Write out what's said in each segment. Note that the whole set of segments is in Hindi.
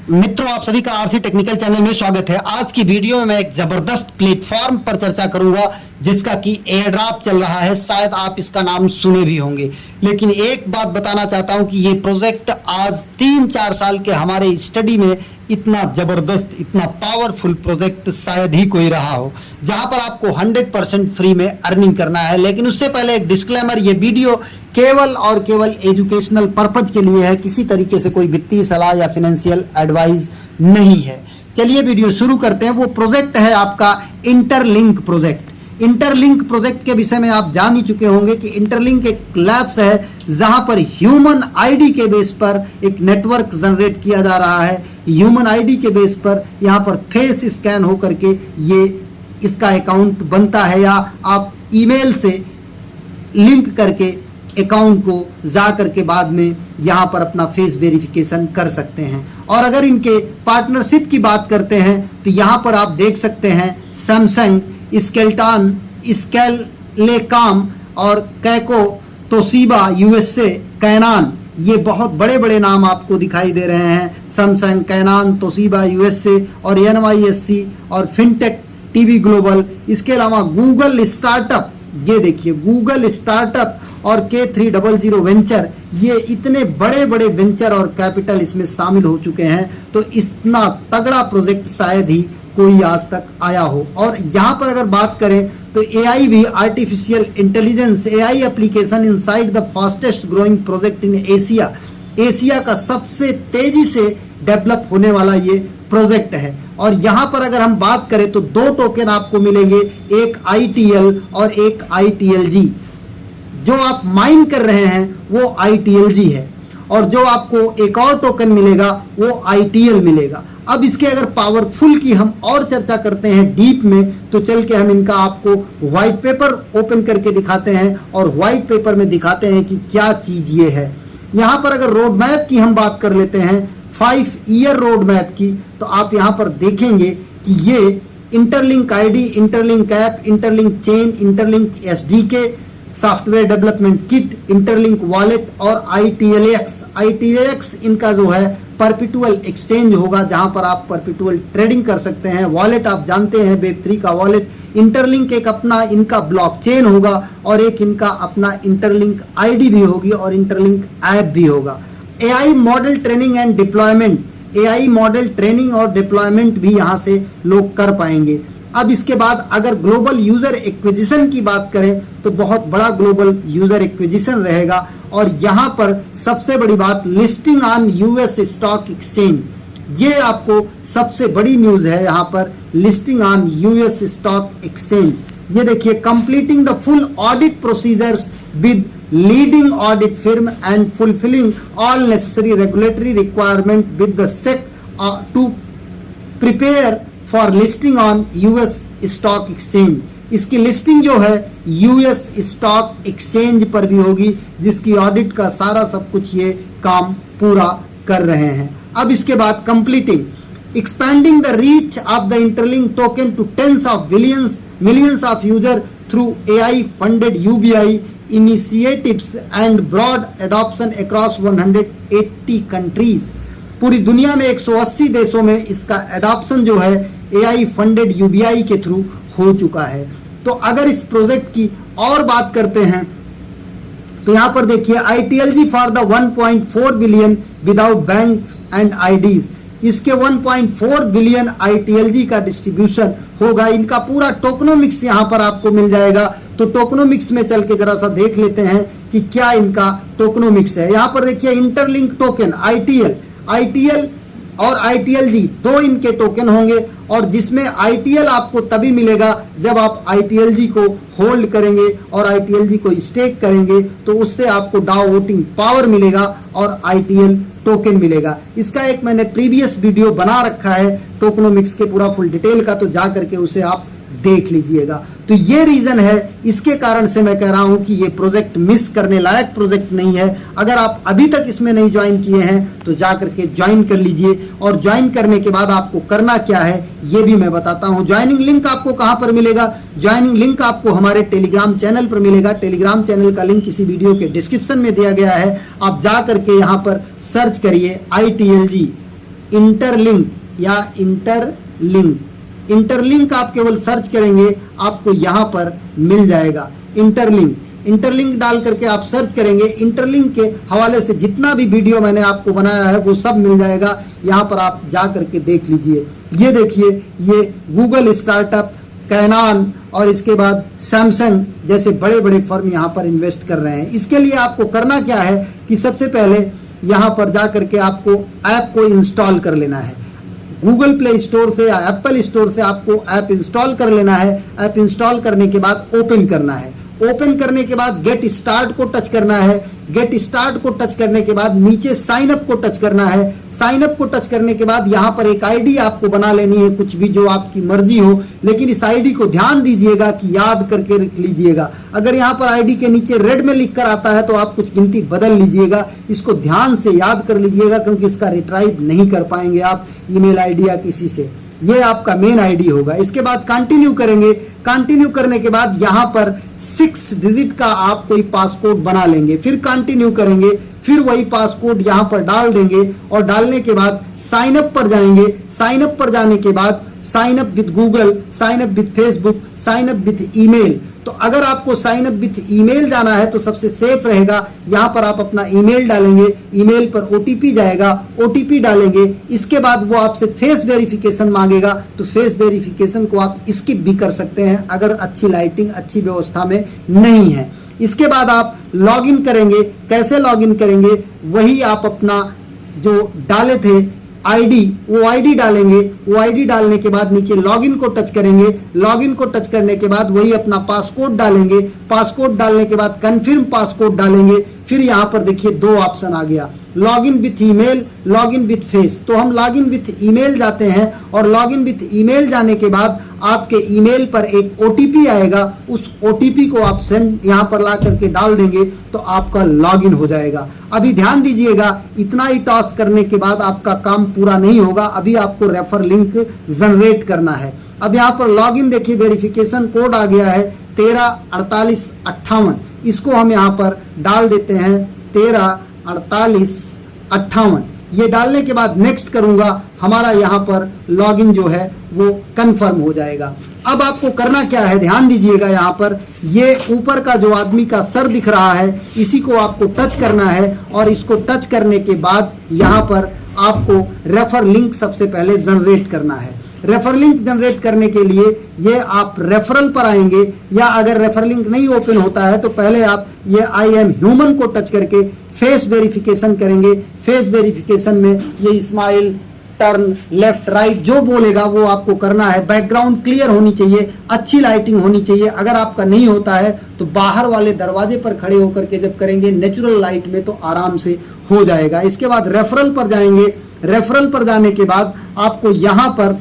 मित्रों, आप सभी का आरसी टेक्निकल चैनल में स्वागत है। आज की वीडियो में मैं एक जबरदस्त प्लेटफॉर्म पर चर्चा करूंगा जिसका कि एयरड्रॉप चल रहा है। शायद आप इसका नाम सुने भी होंगे, लेकिन एक बात बताना चाहता हूं कि ये प्रोजेक्ट आज 3-4 साल के हमारे स्टडी में इतना जबरदस्त, इतना पावरफुल प्रोजेक्ट शायद ही कोई रहा हो, जहां पर आपको 100% फ्री में अर्निंग करना है। लेकिन उससे पहले एक डिस्क्लेमर, ये वीडियो केवल और केवल एजुकेशनल पर्पज के लिए है, किसी तरीके से कोई वित्तीय सलाह या फाइनेंशियल एडवाइस नहीं है। चलिए वीडियो शुरू करते हैं। वो प्रोजेक्ट है आपका इंटरलिंक प्रोजेक्ट। इंटरलिंक प्रोजेक्ट के विषय में आप जान ही चुके होंगे कि इंटरलिंक एक लैब्स है जहां पर ह्यूमन आईडी के बेस पर एक नेटवर्क जनरेट किया जा रहा है। ह्यूमन आईडी के बेस पर यहां पर फेस स्कैन हो करके ये इसका अकाउंट बनता है, या आप ईमेल से लिंक करके अकाउंट को जा करके बाद में यहाँ पर अपना फेस वेरिफिकेशन कर सकते हैं। और अगर इनके पार्टनरशिप की बात करते हैं तो यहाँ पर आप देख सकते हैं सैमसंग, स्केल्टन, स्केलेकॉम और कैको, तोशिबा यूएसए, कैनान, ये बहुत बड़े बड़े नाम आपको दिखाई दे रहे हैं। सैमसंग, कैनान, तोशिबा यूएसए और एनवाईएससी और फिनटेक, टीवी ग्लोबल। इसके अलावा गूगल स्टार्टअप, ये देखिए गूगल स्टार्टअप और K300 वेंचर, ये इतने बड़े बड़े वेंचर और कैपिटल इसमें शामिल हो चुके हैं। तो इतना तगड़ा प्रोजेक्ट शायद ही कोई आज तक आया हो। और यहाँ पर अगर बात करें तो AI भी, artificial intelligence AI application inside the fastest growing project in Asia. Asia का सबसे तेजी से डेवलप होने वाला ये प्रोजेक्ट है। और यहाँ पर अगर हम बात करें तो 2 टोकन आपको मिलेंगे, एक ITL और एक ITLG। जो आप माइन कर रहे हैं वो ITLG है, और जो आपको एक और टोकन मिलेगा वो ITL मिलेगा। अब इसके अगर पावरफुल की हम और चर्चा करते हैं डीप में, तो चल के हम इनका आपको व्हाइट पेपर ओपन करके दिखाते हैं और व्हाइट पेपर में दिखाते हैं कि क्या चीज ये है। यहाँ पर अगर रोड मैप की हम बात कर लेते हैं, 5 ईयर रोड मैप की, तो आप यहाँ पर देखेंगे कि ये interlink ID, interlink app, interlink chain, interlink SDK, software development kit, interlink wallet और ITLX इनका जो है परपेचुअल एक्सचेंज होगा, जहां पर आप परपेचुअल ट्रेडिंग कर सकते हैं। वॉलेट आप जानते हैं Web3 का वॉलेट। इंटरलिंक एक अपना इनका ब्लॉकचेन होगा और एक इनका अपना इंटरलिंक आईडी भी होगी और इंटरलिंक ऐप भी होगा। AI model training and deployment, AI model training और डिप्लॉयमेंट भी यहाँ से लोग कर पाएंगे। अब इसके बाद अगर ग्लोबल यूजर एक्विजिशन की बात करें तो बहुत बड़ा ग्लोबल यूजर एक्विजिशन रहेगा। और यहाँ पर सबसे बड़ी बात, listing on US stock exchange, ये आपको सबसे बड़ी न्यूज है। यहाँ पर listing on US stock exchange. ये देखिए, completing the full audit procedures with leading audit firm and fulfilling all necessary regulatory requirement with the SEC to prepare for listing on US stock exchange. इसकी लिस्टिंग जो है US स्टॉक एक्सचेंज पर भी होगी, जिसकी ऑडिट का सारा सब कुछ ये काम पूरा कर रहे हैं। अब इसके बाद completing expanding the reach of the interlink token to tens of millions of user through AI funded UBI initiatives and broad adoption across 180 countries. पूरी दुनिया में 180 देशों में इसका एडॉप्शन जो है AI फंडेड UBI के थ्रू हो चुका है। तो अगर इस प्रोजेक्ट की और बात करते हैं तो यहाँ पर देखिए, ITLG for the 1.4 billion without banks and IDs। इसके 1.4 बिलियन ITLG का डिस्ट्रीब्यूशन होगा। इनका पूरा टोकनोमिक्स यहाँ पर आपको मिल जाएगा। तो टोकनोमिक्स में चल के जरा सा देख लेते हैं कि क्या इनका टोकनोमिक्स है। यहाँ पर देखिए, इंटरलिंक टोकन ITL और ITLG 2 इनके टोकन होंगे, और जिसमें ITL आपको तभी मिलेगा जब आप ITLG को होल्ड करेंगे और ITLG को स्टेक करेंगे, तो उससे आपको डाउ वोटिंग पावर मिलेगा और ITL टोकन मिलेगा। इसका एक मैंने प्रीवियस वीडियो बना रखा है टोकनोमिक्स के पूरा फुल डिटेल का, तो जा करके उसे आप देख लीजिएगा। तो ये रीजन है, इसके कारण से मैं कह रहा हूं कि ये प्रोजेक्ट मिस करने लायक प्रोजेक्ट नहीं है। अगर आप अभी तक इसमें नहीं ज्वाइन किए हैं तो जा करके ज्वाइन कर लीजिए। और ज्वाइन करने के बाद आपको करना क्या है ये भी मैं बताता हूं। ज्वाइनिंग लिंक आपको कहां पर मिलेगा? ज्वाइनिंग लिंक आपको हमारे टेलीग्राम चैनल पर मिलेगा। टेलीग्राम चैनल का लिंक इसी वीडियो के डिस्क्रिप्शन में दिया गया है। आप जा करके यहाँ पर सर्च करिए ITLG इंटरलिंक या इंटरलिंक आप केवल सर्च करेंगे, आपको यहाँ पर मिल जाएगा। इंटरलिंक डाल करके आप सर्च करेंगे, इंटरलिंक के हवाले से जितना भी वीडियो मैंने आपको बनाया है वो सब मिल जाएगा। यहाँ पर आप जा करके देख लीजिए। ये देखिए, ये गूगल स्टार्टअप, कैनान और इसके बाद सैमसंग जैसे बड़े बड़े फर्म यहाँ पर इन्वेस्ट कर रहे हैं। इसके लिए आपको करना क्या है कि सबसे पहले यहाँ पर जा करके आपको ऐप को इंस्टॉल कर लेना है। गूगल प्ले स्टोर से या एप्पल स्टोर से आपको ऐप इंस्टॉल कर लेना है। ऐप इंस्टॉल करने के बाद ओपन करना है। ओपन करने के बाद गेट स्टार्ट को टच करना है। गेट स्टार्ट को टच करने के बाद नीचे साइन अप को टच करना है। साइन अप को टच करने के बाद यहाँ पर एक आईडी आपको बना लेनी है, कुछ भी जो आपकी मर्जी हो, लेकिन इस आईडी को ध्यान दीजिएगा कि याद करके रख लीजिएगा। अगर यहाँ पर आईडी के नीचे रेड में लिख कर आता है तो आप कुछ गिनती बदल लीजिएगा। इसको ध्यान से याद कर लीजिएगा, क्योंकि इसका रिट्राइव नहीं कर पाएंगे आप ईमेल आईडी या किसी से। ये आपका मेन आईडी होगा। इसके बाद कंटिन्यू करेंगे। कंटिन्यू करने के बाद यहाँ पर 6 डिजिट का आप कोई पासकोड बना लेंगे। फिर कंटिन्यू करेंगे, फिर वही पासकोड यहाँ पर डाल देंगे और डालने के बाद साइन अप पर जाएंगे। साइन अप पर जाने के बाद sign up with Google, sign up with Facebook, sign up with email. तो अगर आपको साइन अप विथ ईमेल जाना है तो सबसे सेफ रहेगा, यहाँ पर आप अपना ईमेल डालेंगे, ईमेल पर ओटीपी जाएगा, ओटीपी डालेंगे। इसके बाद वो आपसे फेस वेरिफिकेशन मांगेगा, तो फेस वेरिफिकेशन को आप स्किप भी कर सकते हैं अगर अच्छी लाइटिंग, अच्छी व्यवस्था में नहीं है। इसके बाद आप लॉगिन करेंगे। कैसे लॉगिन करेंगे? वही आप अपना जो डाले थे आईडी, वो आईडी डालेंगे। वो आईडी डालने के बाद नीचे लॉगिन को टच करेंगे। लॉगिन को टच करने के बाद वही अपना पासकोड डालेंगे। पासकोड डालने के बाद कन्फर्म पासकोड डालेंगे। फिर यहाँ पर देखिए 2 ऑप्शन आ गया, login with email, login with face. तो हम लॉगिन विथ ईमेल जाते हैं और लॉगिन विथ ईमेल जाने के बाद आपके ईमेल पर एक ओटीपी आएगा। उस ओटीपी को आप सेंड यहाँ पर ला करके डाल देंगे तो आपका लॉगिन हो जाएगा। अभी ध्यान दीजिएगा, इतना ही टास्क करने के बाद आपका काम पूरा नहीं होगा। अभी आपको रेफर लिंक जनरेट करना है। अब यहाँ पर लॉगिन देखिए, वेरिफिकेशन कोड आ गया है 134858। इसको हम यहाँ पर डाल देते हैं 134858। ये डालने के बाद नेक्स्ट करूंगा, हमारा यहाँ पर लॉगिन जो है वो कंफर्म हो जाएगा। अब आपको करना क्या है, ध्यान दीजिएगा। यहाँ पर ये ऊपर का जो आदमी का सर दिख रहा है, इसी को आपको टच करना है और इसको टच करने के बाद यहाँ पर आपको रेफर लिंक सबसे पहले जनरेट करना है। रेफर लिंक जनरेट करने के लिए ये आप रेफरल पर आएंगे, या अगर रेफर लिंक नहीं ओपन होता है तो पहले आप ये आई एम ह्यूमन को टच करके फेस वेरिफिकेशन करेंगे। फेस वेरिफिकेशन में ये स्माइल, टर्न, लेफ्ट, राइट जो बोलेगा वो आपको करना है। बैकग्राउंड क्लियर होनी चाहिए, अच्छी लाइटिंग होनी चाहिए। अगर आपका नहीं होता है तो बाहर वाले दरवाजे पर खड़े होकर के जब करेंगे नेचुरल लाइट में तो आराम से हो जाएगा। इसके बाद रेफरल पर जाएंगे। रेफरल पर जाने के बाद आपको यहाँ पर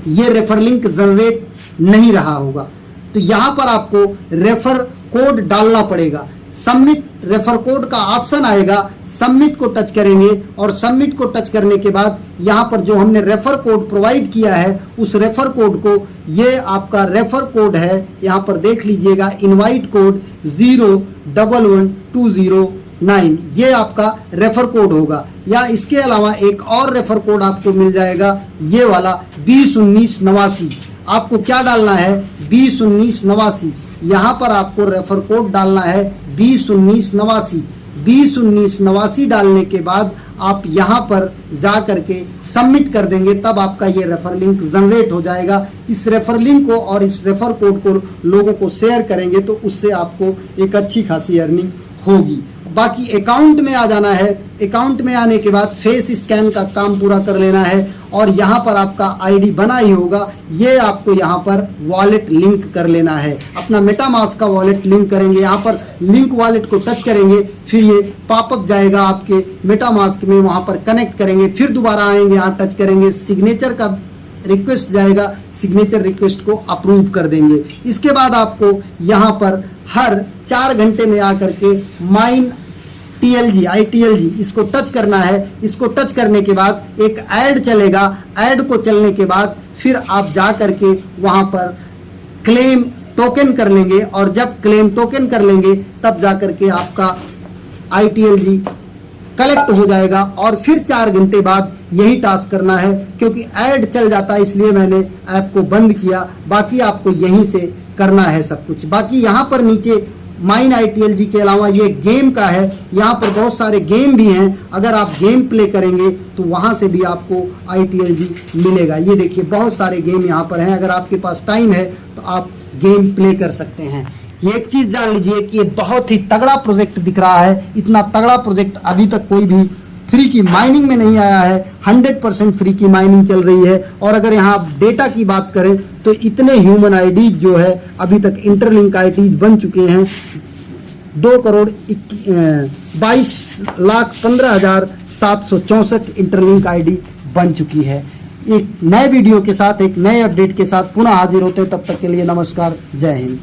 ये रेफर लिंक जनरेट नहीं रहा होगा, तो यहाँ पर आपको रेफर कोड डालना पड़ेगा। सबमिट रेफर कोड का ऑप्शन आएगा, सबमिट को टच करेंगे और सबमिट को टच करने के बाद यहाँ पर जो हमने रेफर कोड प्रोवाइड किया है उस रेफर कोड को, ये आपका रेफर कोड है, यहाँ पर देख लीजिएगा, इनवाइट कोड 011209, ये आपका रेफर कोड होगा। या इसके अलावा एक और रेफर कोड आपको मिल जाएगा, ये वाला 201989। आपको क्या डालना है, 201989। यहाँ पर आपको रेफर कोड डालना है 201989। 201989 डालने के बाद आप यहाँ पर जा करके सबमिट कर देंगे, तब आपका ये रेफर लिंक जनरेट हो जाएगा। इस रेफर लिंक को और इस रेफर कोड को लोगों को शेयर करेंगे तो उससे आपको एक अच्छी खासी अर्निंग होगी। बाकी अकाउंट में आ जाना है। अकाउंट में आने के बाद फेस स्कैन का काम पूरा कर लेना है और यहाँ पर आपका आईडी बना ही होगा, ये आपको यहाँ पर वॉलेट लिंक कर लेना है। अपना मेटामास्क का वॉलेट लिंक करेंगे, यहाँ पर लिंक वॉलेट को टच करेंगे, फिर ये पॉपअप जाएगा आपके मेटामास्क में, वहाँ पर कनेक्ट करेंगे, फिर दोबारा आएंगे, यहाँ टच करेंगे, सिग्नेचर का रिक्वेस्ट जाएगा, सिग्नेचर रिक्वेस्ट को अप्रूव कर देंगे। इसके बाद आपको यहाँ पर हर 4 घंटे में आकर के माइन TLG ITLG इसको टच करना है। इसको टच करने के बाद एक ऐड चलेगा, ऐड को चलने के बाद फिर आप जा करके वहाँ पर क्लेम टोकन कर लेंगे और जब क्लेम टोकन कर लेंगे तब जा करके आपका ITLG कलेक्ट हो जाएगा और फिर 4 घंटे बाद यही टास्क करना है, क्योंकि ऐड चल जाता है इसलिए मैंने ऐप को बंद किया। बाकी आपको यहीं से करना है सब कुछ। बाकी यहाँ पर नीचे माइन ITLG के अलावा ये गेम का है, यहाँ पर बहुत सारे गेम भी हैं। अगर आप गेम प्ले करेंगे तो वहाँ से भी आपको ITLG मिलेगा। ये देखिए बहुत सारे गेम यहाँ पर हैं, अगर आपके पास टाइम है तो आप गेम प्ले कर सकते हैं। ये एक चीज़ जान लीजिए कि ये बहुत ही तगड़ा प्रोजेक्ट दिख रहा है। इतना तगड़ा प्रोजेक्ट अभी तक कोई भी फ्री की माइनिंग में नहीं आया है। 100% फ्री की माइनिंग चल रही है। और अगर यहाँ आप डेटा की बात करें तो इतने ह्यूमन आईडीज जो है अभी तक इंटरलिंक आईडीज बन चुके हैं। 2,22,15,764 इंटरलिंक आईडी बन चुकी है। एक नए वीडियो के साथ, एक नए अपडेट के साथ पुनः हाजिर होते हैं। तब तक के लिए नमस्कार, जय हिंद।